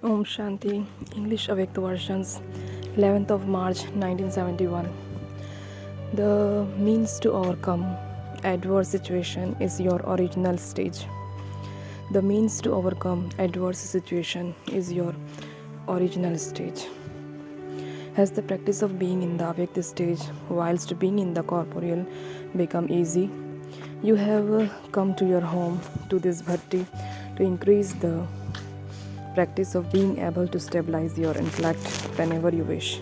Om Shanti, English Avyakt versions, 11th of March 1971. The means to overcome adverse situation is your original stage. The means to overcome adverse situation is your original stage. Has the practice of being in the avyakt stage whilst being in the corporeal become easy? You have come to your home, to this bhatti, to increase the practice of being able to stabilize your intellect whenever you wish.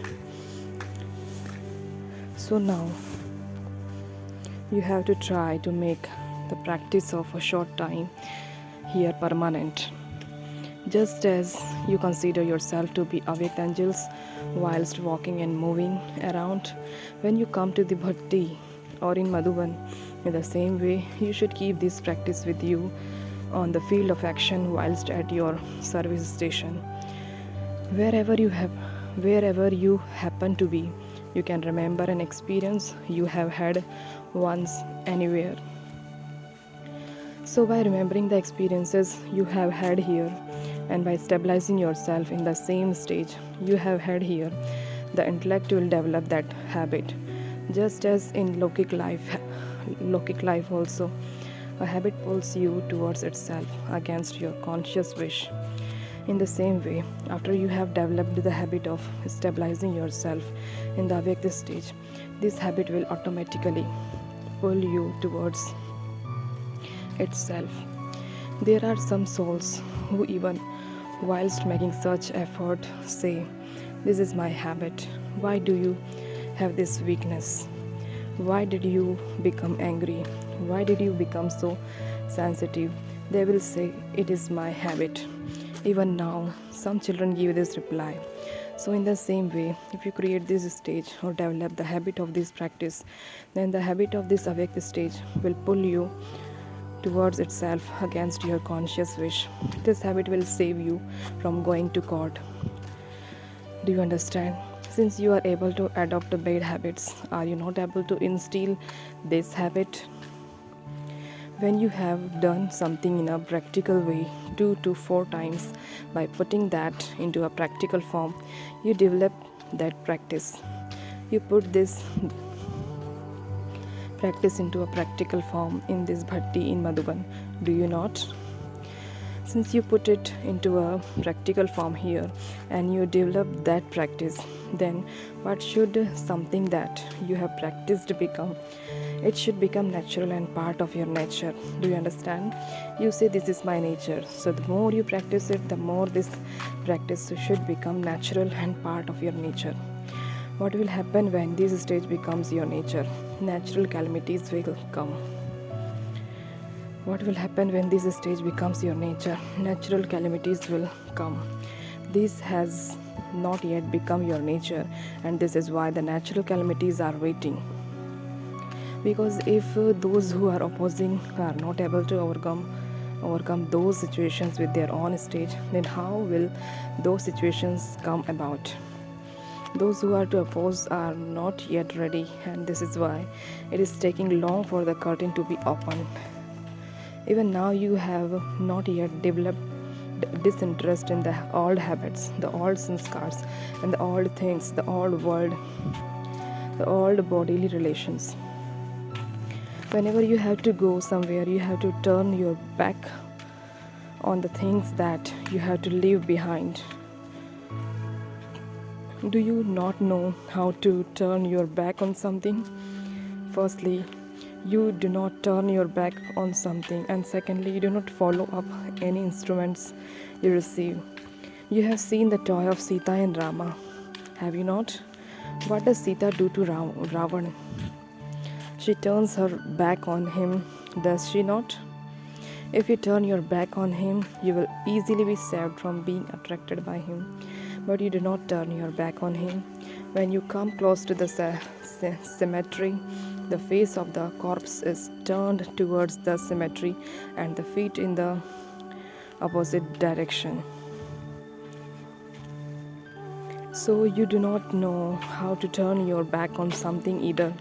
So now you have to try to make the practice of a short time here permanent. Just as you consider yourself to be awake angels whilst walking and moving around, when you come to the bhatti or in Madhuban, in the same way, you should keep this practice with you on the field of action whilst at your service station. Wherever you happen to be, you can remember an experience you have had once anywhere. So by remembering the experiences you have had here and by stabilizing yourself in the same stage you have had here, the intellect will develop that habit. Just as in Lokic life also, a habit pulls you towards itself against your conscious wish. In the same way, after you have developed the habit of stabilizing yourself in the avyakt stage, this habit will automatically pull you towards itself. There are some souls who, even whilst making such effort, say, "This is my habit. Why do you have this weakness? Why did you become angry? Why did you become so sensitive?" They will say, "It is my habit." Even now, some children give this reply. So, in the same way, if you create this stage or develop the habit of this practice, then the habit of this awake stage will pull you towards itself against your conscious wish. This habit will save you from going to court. Do you understand? Since you are able to adopt the bad habits, are you not able to instill this habit? When you have done something in a practical way 2 to 4 times, by putting that into a practical form, you develop that practice. You put this practice into a practical form in this bhatti in Madhuban, do you not? Since you put it into a practical form here and you develop that practice, then what should something that you have practiced become? It should become natural and part of your nature. Do you understand? You say, "This is my nature." So the more you practice it, the more this practice should become natural and part of your nature. What will happen when this stage becomes your nature? Natural calamities will come. What will happen when this stage becomes your nature? Natural calamities will come. This has not yet become your nature, and this is why the natural calamities are waiting. Because if those who are opposing are not able to overcome those situations with their own stage, then how will those situations come about? Those who are to oppose are not yet ready, and this is why it is taking long for the curtain to be opened. Even now, you have not yet developed disinterest in the old habits, the old sanskars, and the old things, the old world, the old bodily relations. Whenever you have to go somewhere, you have to turn your back on the things that you have to leave behind. Do you not know how to turn your back on something? Firstly, you do not turn your back on something, and secondly, you do not follow up any instruments you receive. You have seen the toy of Sita and Rama, have you not? What does Sita do to Ravan? She turns her back on him, does she not? If you turn your back on him, you will easily be saved from being attracted by him. But you do not turn your back on him. When you come close to the cemetery, the face of the corpse is turned towards the cemetery and the feet in the opposite direction. So you do not know how to turn your back on something either.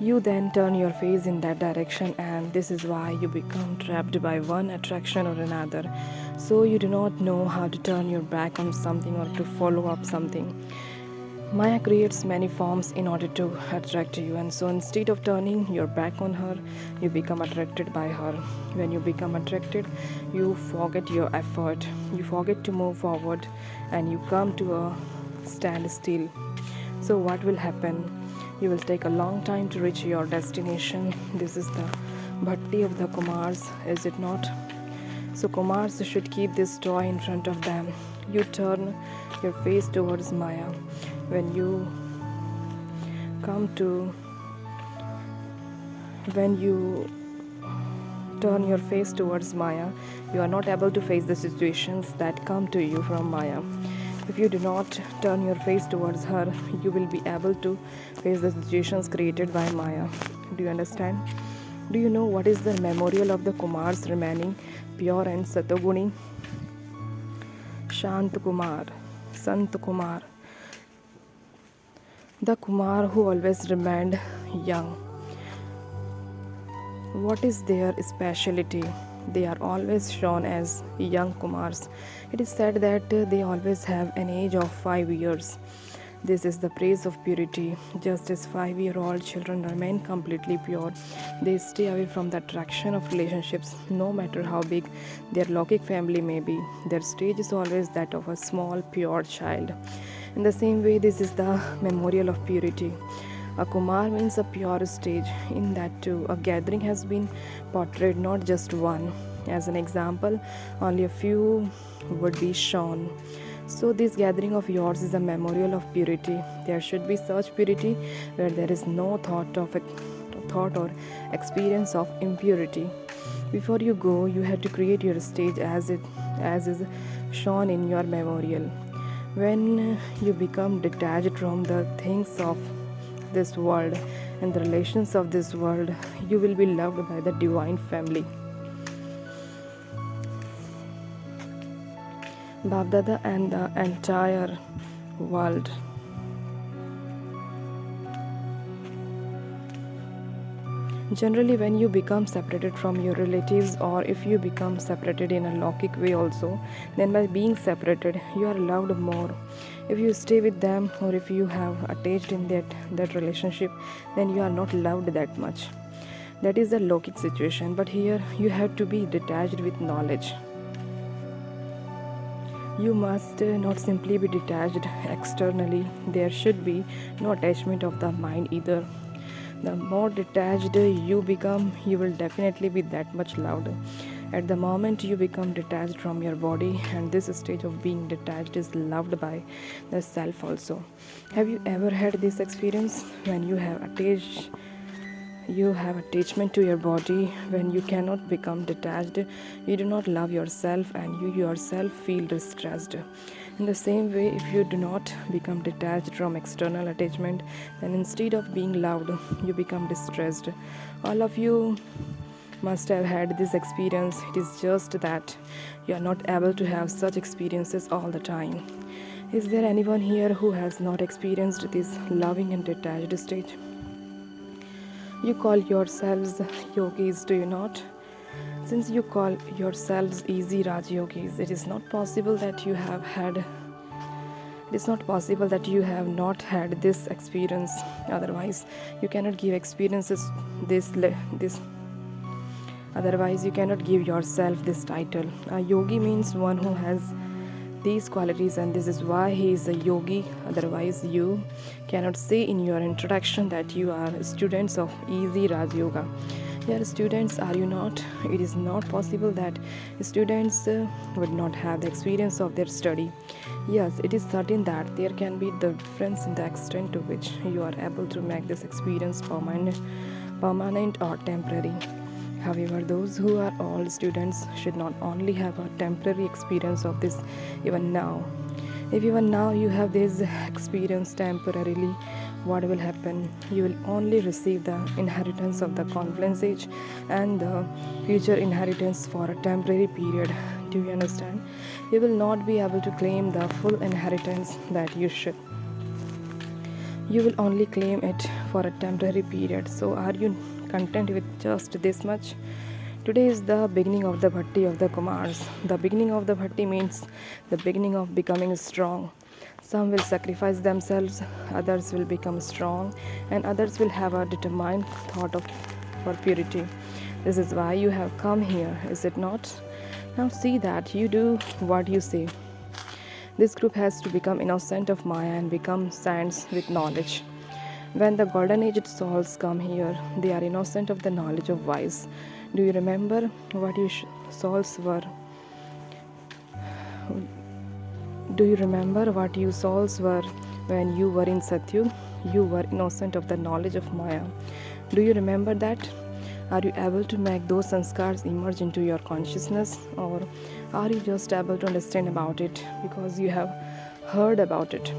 You then turn your face in that direction, and this is why you become trapped by one attraction or another. So, you do not know how to turn your back on something or to follow up something. Maya creates many forms in order to attract you, and so instead of turning your back on her, you become attracted by her. When you become attracted, you forget your effort, you forget to move forward, and you come to a standstill. So, what will happen? You will take a long time to reach your destination. This is the bhatti of the Kumars, is it not? So, Kumars should keep this toy in front of them. You turn your face towards Maya. When you come to when you turn your face towards Maya, you are not able to face the situations that come to you from Maya. If you do not turn your face towards her, you will be able to face the situations created by Maya. Do you understand? Do you know what is the memorial of the Kumars remaining pure and Satoguni? Shant Kumar, Sant Kumar, the Kumar who always remained young. What is their speciality? They are always shown as young Kumars. It is said that they always have an age of 5 years. This is the praise of purity. Just as 5-year-old children remain completely pure, they stay away from the attraction of relationships, no matter how big their Lockic family may be. Their stage is always that of a small, pure child. In the same way, this is the memorial of purity. A Kumar means a pure stage. In that too, a gathering has been portrayed, not just one. As an example, only a few would be shown. So this gathering of yours is a memorial of purity. There should be such purity where there is no thought or experience of impurity. Before you go, you have to create your stage as is shown in your memorial. When you become detached from the things of this world and the relations of this world, you will be loved by the divine family. Babdada and the entire world. Generally, when you become separated from your relatives, or if you become separated in a Lockic way also, then by being separated, you are loved more. If you stay with them, or if you have attached in that relationship, then you are not loved that much. That is the Lockic situation. But here, you have to be detached with knowledge. You must not simply be detached externally. There should be no attachment of the mind either. The more detached you become, you will definitely be that much loved. At the moment you become detached from your body, and this stage of being detached is loved by the self also. Have you ever had this experience when you have attachment to your body? When you cannot become detached, you do not love yourself, and you yourself feel distressed. In the same way, if you do not become detached from external attachment, then instead of being loved, you become distressed. All of you must have had this experience. It is just that you are not able to have such experiences all the time. Is there anyone here who has not experienced this loving and detached stage? You call yourselves yogis, do you not? Since you call yourselves easy Raj Yogis, it is not possible that you have not had this experience. Otherwise, you cannot give experiences this. Otherwise, you cannot give yourself this title. A yogi means one who has these qualities, and this is why he is a yogi. Otherwise, you cannot say in your introduction that you are students of easy Raj Yoga. You are students, are you not? It is not possible that students would not have the experience of their study. Yes, it is certain that there can be the difference in the extent to which you are able to make this experience permanent or temporary. However, those who are all students should not only have a temporary experience of this even now. If even now you have this experience temporarily, what will happen? You will only receive the inheritance of the confluence age and the future inheritance for a temporary period. Do you understand? You will not be able to claim the full inheritance that you should. You will only claim it for a temporary period. So, are you content with just this much? Today is the beginning of the bhatti of the Kumars. The beginning of the bhatti means the beginning of becoming strong. Some will sacrifice themselves, others will become strong, and others will have a determined thought of for purity. This is why you have come here, is it not? Now see that you do what you say. This group has to become innocent of Maya and become saints with knowledge. When the golden aged souls come here, they are innocent of the knowledge of vice. Do you remember what your souls were? Do you remember what you souls were when you were in Satyug? You were innocent of the knowledge of Maya. Do you remember that? Are you able to make those sanskars emerge into your consciousness, or are you just able to understand about it because you have heard about it?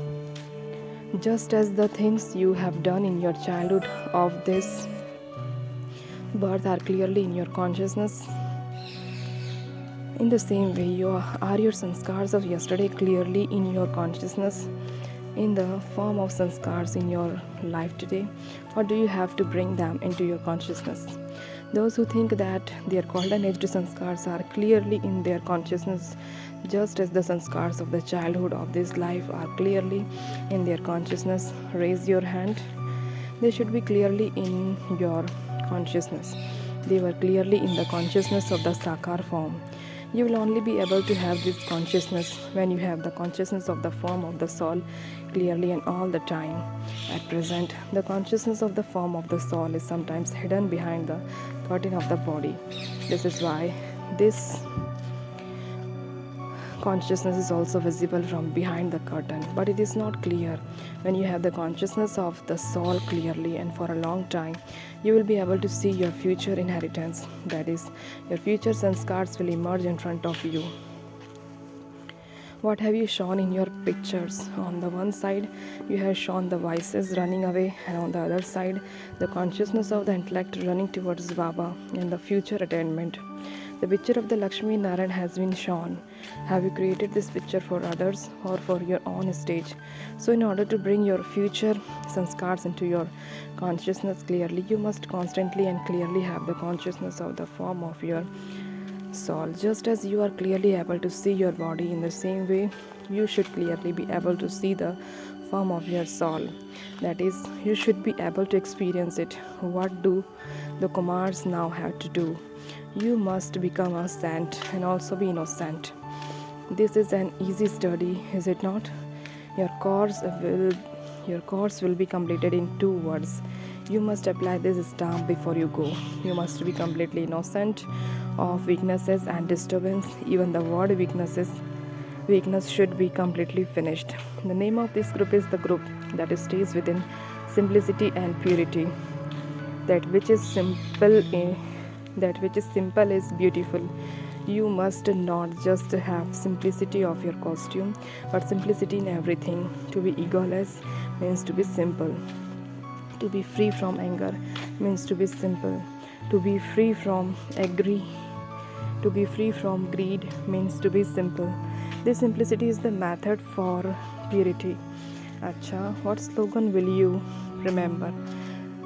Just as the things you have done in your childhood of this birth are clearly in your consciousness, in the same way, are your sanskars of yesterday clearly in your consciousness in the form of sanskars in your life today, or do you have to bring them into your consciousness? Those who think that their golden aged sanskars are clearly in their consciousness, just as the sanskars of the childhood of this life are clearly in their consciousness, raise your hand. They should be clearly in your consciousness. They were clearly in the consciousness of the Sakar form. You will only be able to have this consciousness when you have the consciousness of the form of the soul clearly and all the time. At present, the consciousness of the form of the soul is sometimes hidden behind the curtain of the body. This is why this consciousness is also visible from behind the curtain, but it is not clear. When you have the consciousness of the soul clearly and for a long time, you will be able to see your future inheritance. That is, your future sanskars will emerge in front of you. What have you shown in your pictures? On the one side, you have shown the vices running away, and on the other side, the consciousness of the intellect running towards Baba and the future attainment. The picture of the Lakshmi Narayan has been shown. Have you created this picture for others or for your own stage? So, in order to bring your future sanskars into your consciousness clearly, you must constantly and clearly have the consciousness of the form of your soul. Just as you are clearly able to see your body, in the same way, you should clearly be able to see the form of your soul. That is, you should be able to experience it. What do the Kumars now have to do? You must become a saint and also be innocent. This is an easy study, is it not? Your course will be completed in 2 words. You must apply this stamp before you go. You must be completely innocent of weaknesses and disturbance. Even the word weakness should be completely finished. The name of this group is the group that stays within simplicity and purity. That which is simple is beautiful. You must not just have simplicity of your costume, but simplicity in everything. To be egoless means to be simple. To be free from anger means to be simple. To be free from greed means to be simple. This simplicity is the method for purity. Acha, what slogan will you remember?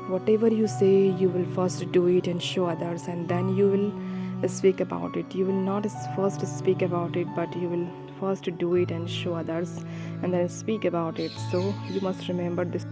Whatever you say, you will first do it and show others, and then you will speak about it. You will not first speak about it, but you will first do it and show others, and then speak about it. So you must remember this.